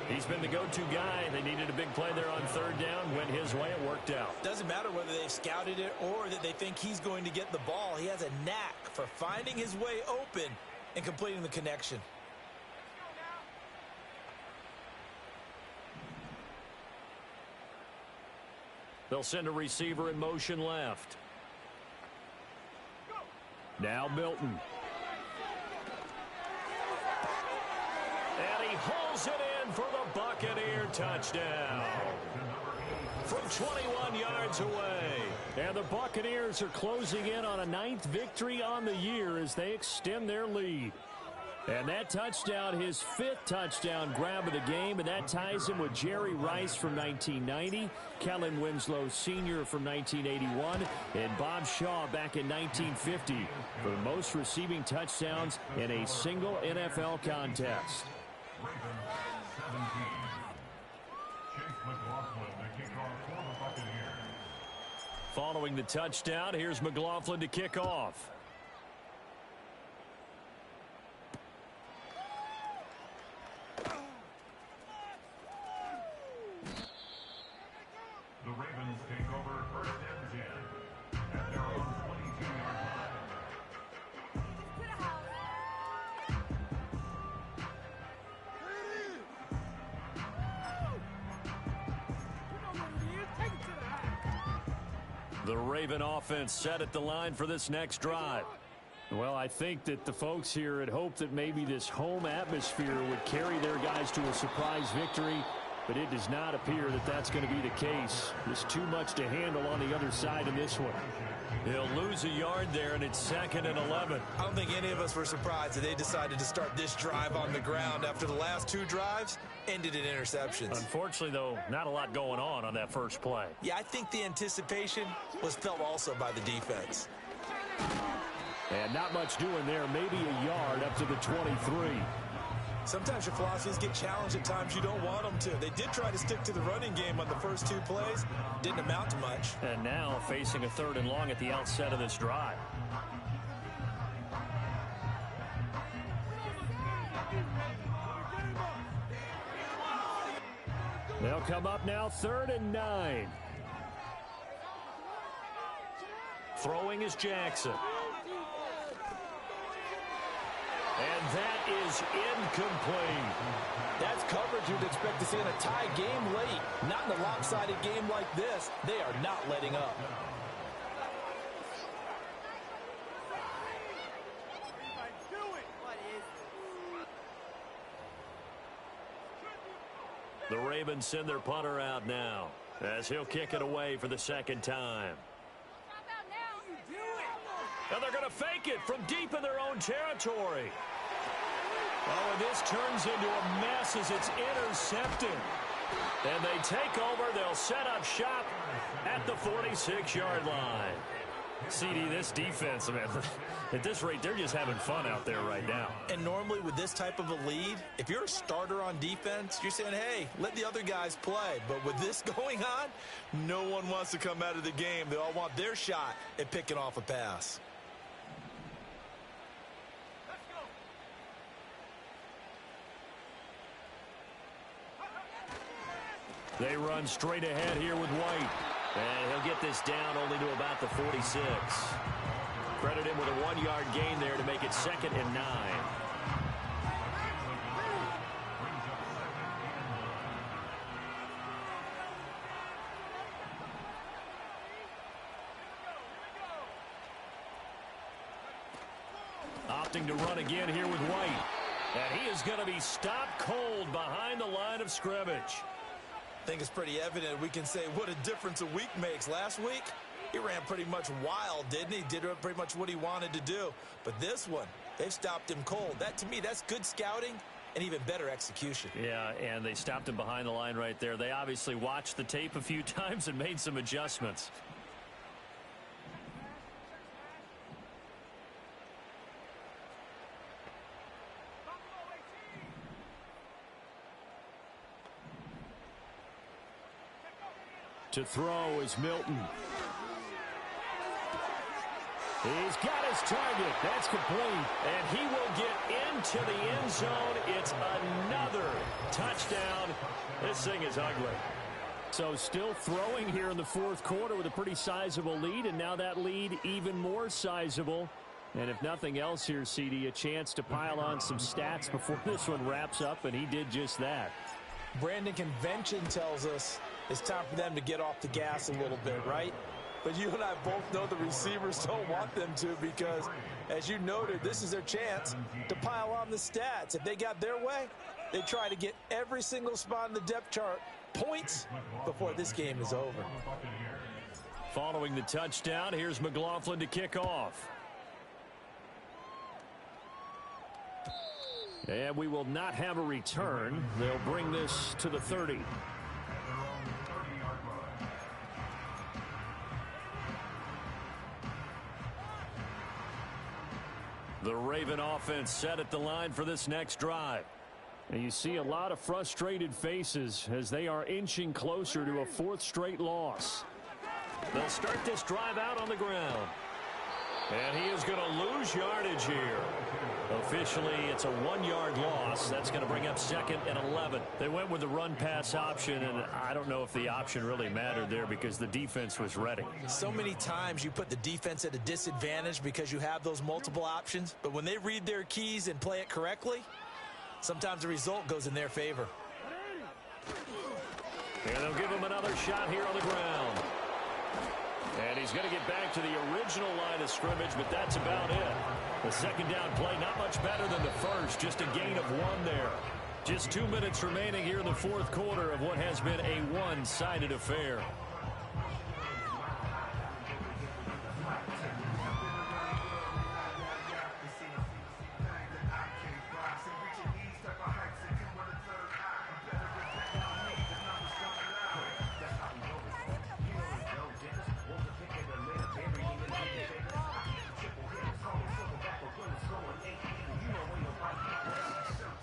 He's been the go-to guy. They needed a big play there on 3rd down. Went his way. It worked out. Doesn't matter whether they've scouted it or that they think he's going to get the ball. He has a knack for finding his way open and completing the connection. They'll send a receiver in motion left. Now Milton. And he hauls it in for the Buccaneer touchdown. From 21 yards away. And the Buccaneers are closing in on a 9th victory on the year as they extend their lead. And that touchdown, his 5th touchdown grab of the game, and that ties him with Jerry Rice from 1990, Kellen Winslow Sr. from 1981, and Bob Shaw back in 1950 for the most receiving touchdowns in a single NFL contest. Following the touchdown, here's McLaughlin to kick off. The Ravens take over 1st and 10 at their own 22-yard line. The Raven offense set at the line for this next drive. Well, I think that the folks here had hoped that maybe this home atmosphere would carry their guys to a surprise victory. but it does not appear that that's going to be the case. There's too much to handle on the other side in this one. He'll lose a yard there, and it's 2nd and 11. I don't think any of us were surprised that they decided to start this drive on the ground after the last 2 drives ended in interceptions. Unfortunately, though, not a lot going on that first play. Yeah, I think the anticipation was felt also by the defense. And not much doing there, maybe a yard up to the 23. Sometimes your philosophies get challenged at times you don't want them to. They did try to stick to the running game on the first 2 plays. Didn't amount to much. And now facing a 3rd and long at the outset of this drive. They'll come up now 3rd and 9. Throwing is Jackson. And that is incomplete. That's coverage you'd expect to see in a tie game late. Not in a lopsided game like this. They are not letting up. The Ravens send their punter out now as he'll kick it away for the 2nd time. And they're going to fake it from deep in their own territory. Oh, and this turns into a mess as it's intercepted. And they take over. They'll set up shop at the 46-yard line. CD, this defense, man, at this rate, they're just having fun out there right now. And normally with this type of a lead, if you're a starter on defense, you're saying, hey, let the other guys play. But with this going on, no one wants to come out of the game. They all want their shot at picking off a pass. They run straight ahead here with White. And he'll get this down only to about the 46. Credit him with a 1-yard gain there to make it 2nd and 9. Opting to run again here with White. And he is going to be stopped cold behind the line of scrimmage. I think it's pretty evident we can say what a difference a week makes. Last week, he ran pretty much wild, didn't he? Did pretty much what he wanted to do. But this one, they've stopped him cold. That, to me, that's good scouting and even better execution. Yeah, and they stopped him behind the line right there. They obviously watched the tape a few times and made some adjustments. To throw is Milton. He's got his target. That's complete. And he will get into the end zone. It's another touchdown. This thing is ugly. So still throwing here in the 4th quarter with a pretty sizable lead. And now that lead even more sizable. And if nothing else here, CD, a chance to pile on some stats before this one wraps up. And he did just that. Brandon, convention tells us it's time for them to get off the gas a little bit, right? But you and I both know the receivers don't want them to because, as you noted, this is their chance to pile on the stats. If they got their way, they try to get every single spot in the depth chart points before this game is over. Following the touchdown, here's McLaughlin to kick off. And we will not have a return. They'll bring this to the 30. The Raven offense set at the line for this next drive. And you see a lot of frustrated faces as they are inching closer to a 4th straight loss. They'll start this drive out on the ground. And he is going to lose yardage here. Officially, it's a 1-yard loss. That's going to bring up 2nd and 11. They went with the run-pass option, and I don't know if the option really mattered there because the defense was ready. So many times you put the defense at a disadvantage because you have those multiple options. But when they read their keys and play it correctly, sometimes the result goes in their favor. And they'll give him another shot here on the ground. And he's going to get back to the original line of scrimmage, but that's about it. The 2nd down play, not much better than the first, just a gain of 1 there. Just 2 minutes remaining here in the fourth quarter of what has been a one-sided affair.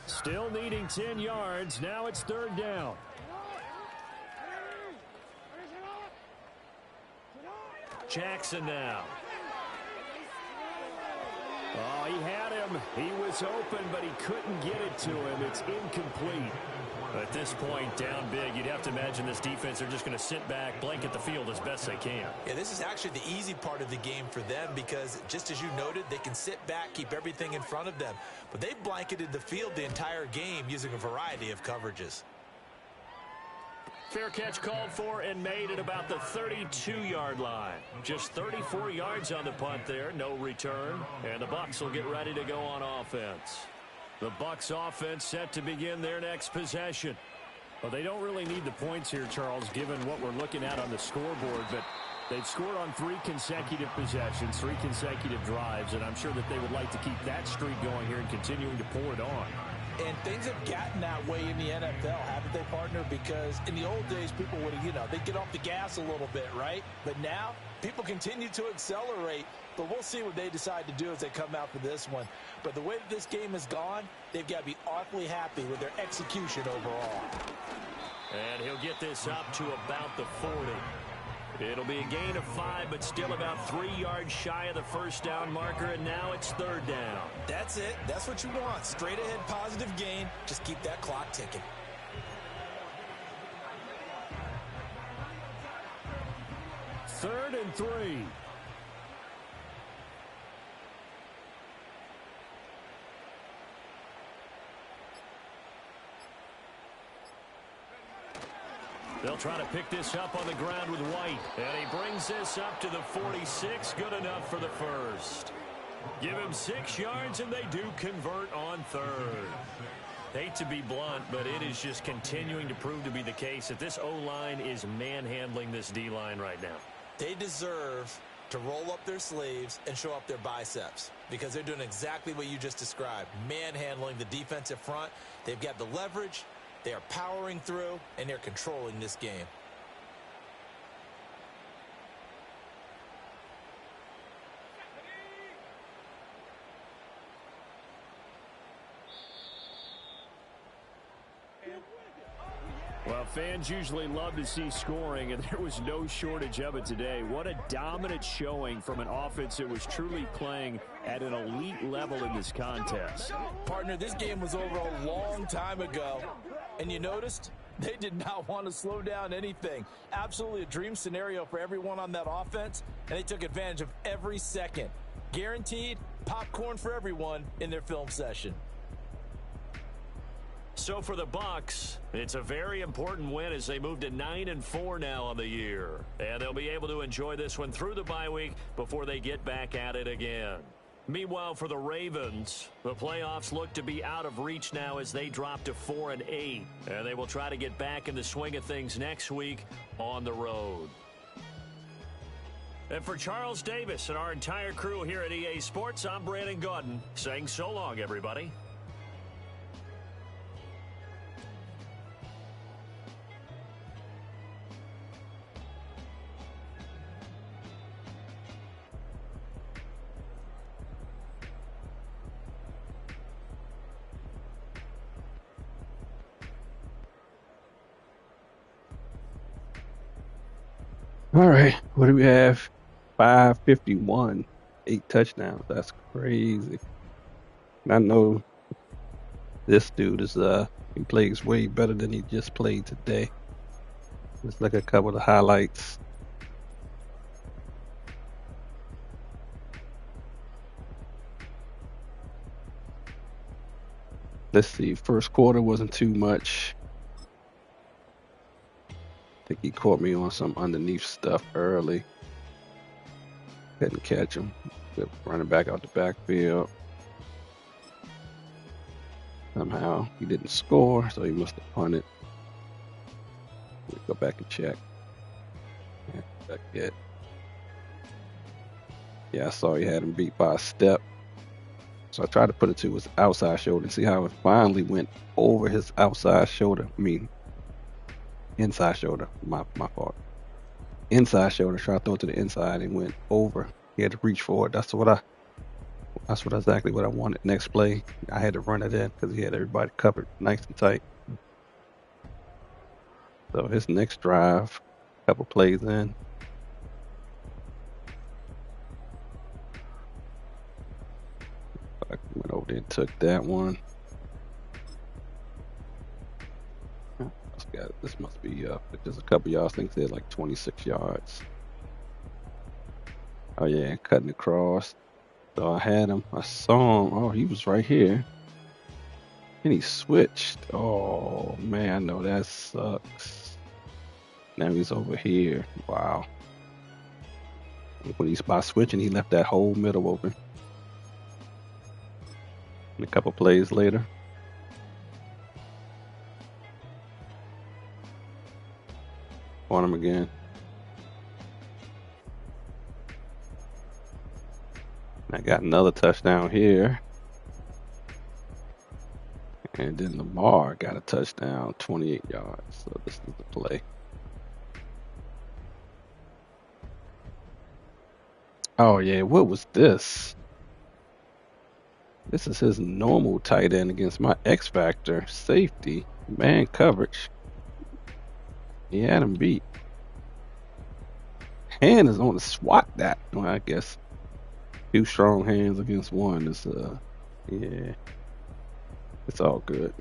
Still needing 10 yards. Now it's third down. Jackson now. Oh, he had him. He was open, but he couldn't get it to him. It's incomplete. At this point, down big, you'd have to imagine this defense, they're just going to sit back, blanket the field as best they can. Yeah, this is actually the easy part of the game for them because, just as you noted, they can sit back, keep everything in front of them. But they blanketed the field the entire game using a variety of coverages. Fair catch called for and made at about the 32-yard line. Just 34 yards on the punt there, no return. And the Bucs will get ready to go on offense. The Bucs offense set to begin their next possession. Well, they don't really need the points here, Charles, given what we're looking at on the scoreboard, but they've scored on 3 consecutive possessions, 3 consecutive drives, and I'm sure that they would like to keep that streak going here and continuing to pour it on. And things have gotten that way in the NFL, haven't they, partner? Because in the old days, people would, they'd get off the gas a little bit, right? But now, people continue to accelerate. But we'll see what they decide to do as they come out for this one. But the way that this game has gone, they've got to be awfully happy with their execution overall. And he'll get this up to about the 40. It'll be a gain of 5, but still about 3 yards shy of the first down marker, and now it's third down. That's it. That's what you want. Straight ahead positive gain. Just keep that clock ticking. Third and 3. They'll try to pick this up on the ground with White. And he brings this up to the 46. Good enough for the first. Give him 6 yards, and they do convert on third. Hate to be blunt, but it is just continuing to prove to be the case that this O-line is manhandling this D-line right now. They deserve to roll up their sleeves and show up their biceps because they're doing exactly what you just described, manhandling the defensive front. They've got the leverage. They are powering through, and they're controlling this game. Well, fans usually love to see scoring, and there was no shortage of it today. What a dominant showing from an offense that was truly playing at an elite level in this contest. Partner, this game was over a long time ago, and you noticed they did not want to slow down anything. Absolutely a dream scenario for everyone on that offense, and they took advantage of every second. Guaranteed popcorn for everyone in their film session. So for the Bucs, it's a very important win as they move to 9-4 now on the year. And they'll be able to enjoy this one through the bye week before they get back at it again. Meanwhile, for the Ravens, the playoffs look to be out of reach now as they drop to 4-8. And they will try to get back in the swing of things next week on the road. And for Charles Davis and our entire crew here at EA Sports, I'm Brandon Gaudin saying so long, everybody. All right, what do we have? 551, 8 touchdowns. That's crazy. And I know this dude is he plays way better than he just played today. Let's look at a couple of the highlights. Let's see. First quarter wasn't too much. I think he caught me on some underneath stuff early. Couldn't catch him. Good running back out the backfield. Somehow he didn't score, so he must have punted. Let me go back and check. Yeah, that's it. Yeah, I saw he had him beat by a step. So I tried to put it to his outside shoulder and see how it finally went over his outside shoulder. I mean, inside shoulder. My fault. Inside shoulder. Tried to throw it to the inside and went over. He had to reach for it. That's exactly what I wanted. Next play, I had to run it in because he had everybody covered nice and tight. So his next drive, a couple plays in. I went over there and took that one. This must be just a couple yards. I think they had like 26 yards. Oh yeah, cutting across. So I had him. I saw him. Oh, he was right here. And he switched. Oh man, I know that sucks. Now he's over here. Wow. When he's by switching, he left that whole middle open. And a couple plays later. On him again. I got another touchdown here. And then Lamar got a touchdown, 28 yards. So this is the play. Oh, yeah. What was this? This is his normal tight end against my X Factor safety. Man coverage. He had him beat. Hand is on to swat that. Well, I guess two strong hands against one is, yeah. It's all good.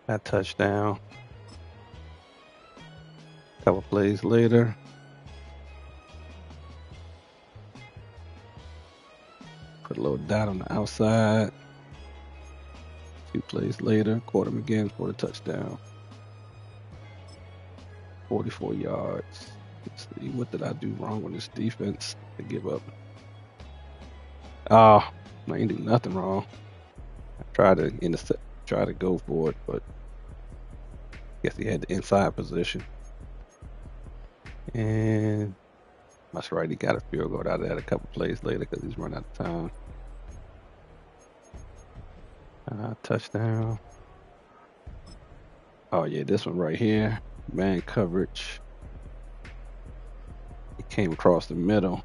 That touchdown. A couple plays later. Put a little dot on the outside. 2 plays later. Caught him again for the touchdown. 44 yards. Let's see, what did I do wrong with this defense to give up? I ain't do nothing wrong. I tried to intercept, try to go for it, but I guess he had the inside position. And that's right, he got a field goal out of that a couple plays later because he's run out of time. Touchdown. Oh yeah, this one right here. Man coverage. He came across the middle.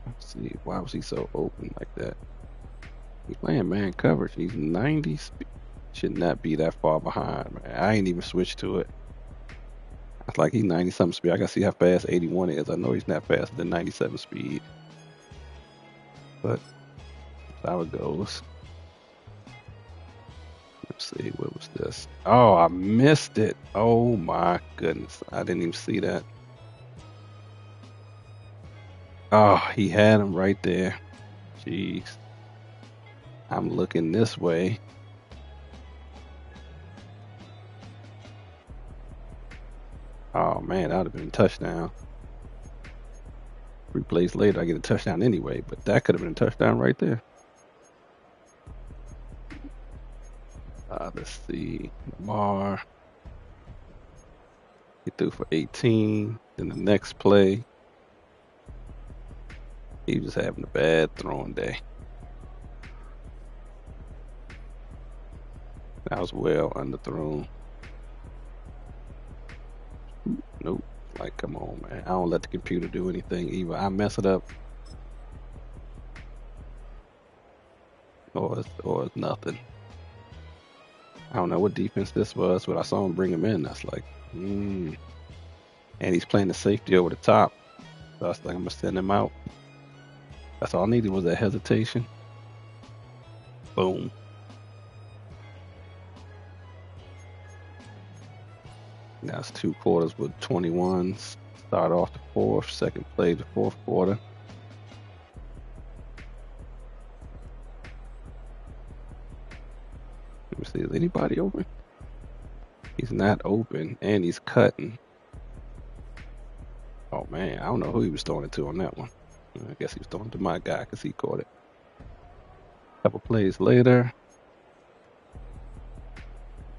Let's see, why was he so open like that? He's playing man coverage. He's 90 speed. Should not be that far behind, man. I ain't even switched to it. It's like he's 90 something speed. I gotta see how fast 81 is. I know he's not faster than 97 speed. But that's how it goes. Let's see, what was this? Oh, I missed it. Oh my goodness. I didn't even see that. Oh, he had him right there. Jeez. I'm looking this way. Oh man, that would have been a touchdown. 3 plays later, I get a touchdown anyway, but that could have been a touchdown right there. Let's see. Lamar. He threw for 18. Then the next play, he was having a bad throwing day. That was well underthrown. Nope. Like, come on, man. I don't let the computer do anything. Either I mess it up, or it's nothing. I don't know what defense this was, but I saw him bring him in. That's like, And he's playing the safety over the top. So I was like, I'm going to send him out. That's all I needed was that hesitation. Boom. Now it's 2 quarters with 21s. Start off the fourth, second play the fourth quarter. Let me see, is anybody open? He's not open, and he's cutting. Oh man, I don't know who he was throwing it to on that one. I guess he was throwing it to my guy because he caught it. Couple plays later,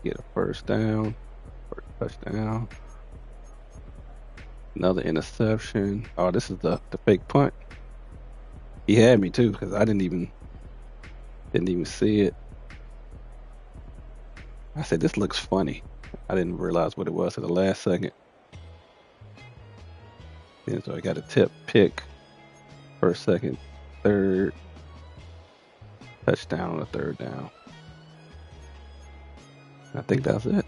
get a first down, first touchdown. Another interception. Oh, this is the fake punt. He had me too because I didn't even see it. I said, this looks funny. I didn't realize what it was at the last second. And so I got a tip pick. First, second, third. Touchdown on the third down. I think that's it.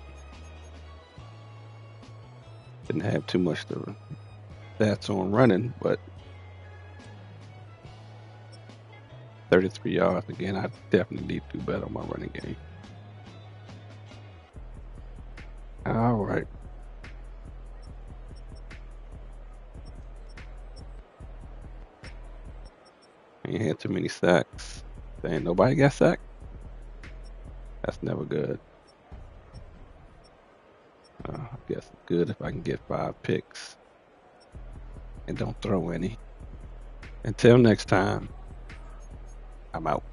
Didn't have too much to stats on running, but 33 yards. Again, I definitely need to do better on my running game. All right. Ain't had too many sacks. Ain't nobody got sacked. That's never good. I guess it's good if I can get 5 picks and don't throw any. Until next time, I'm out.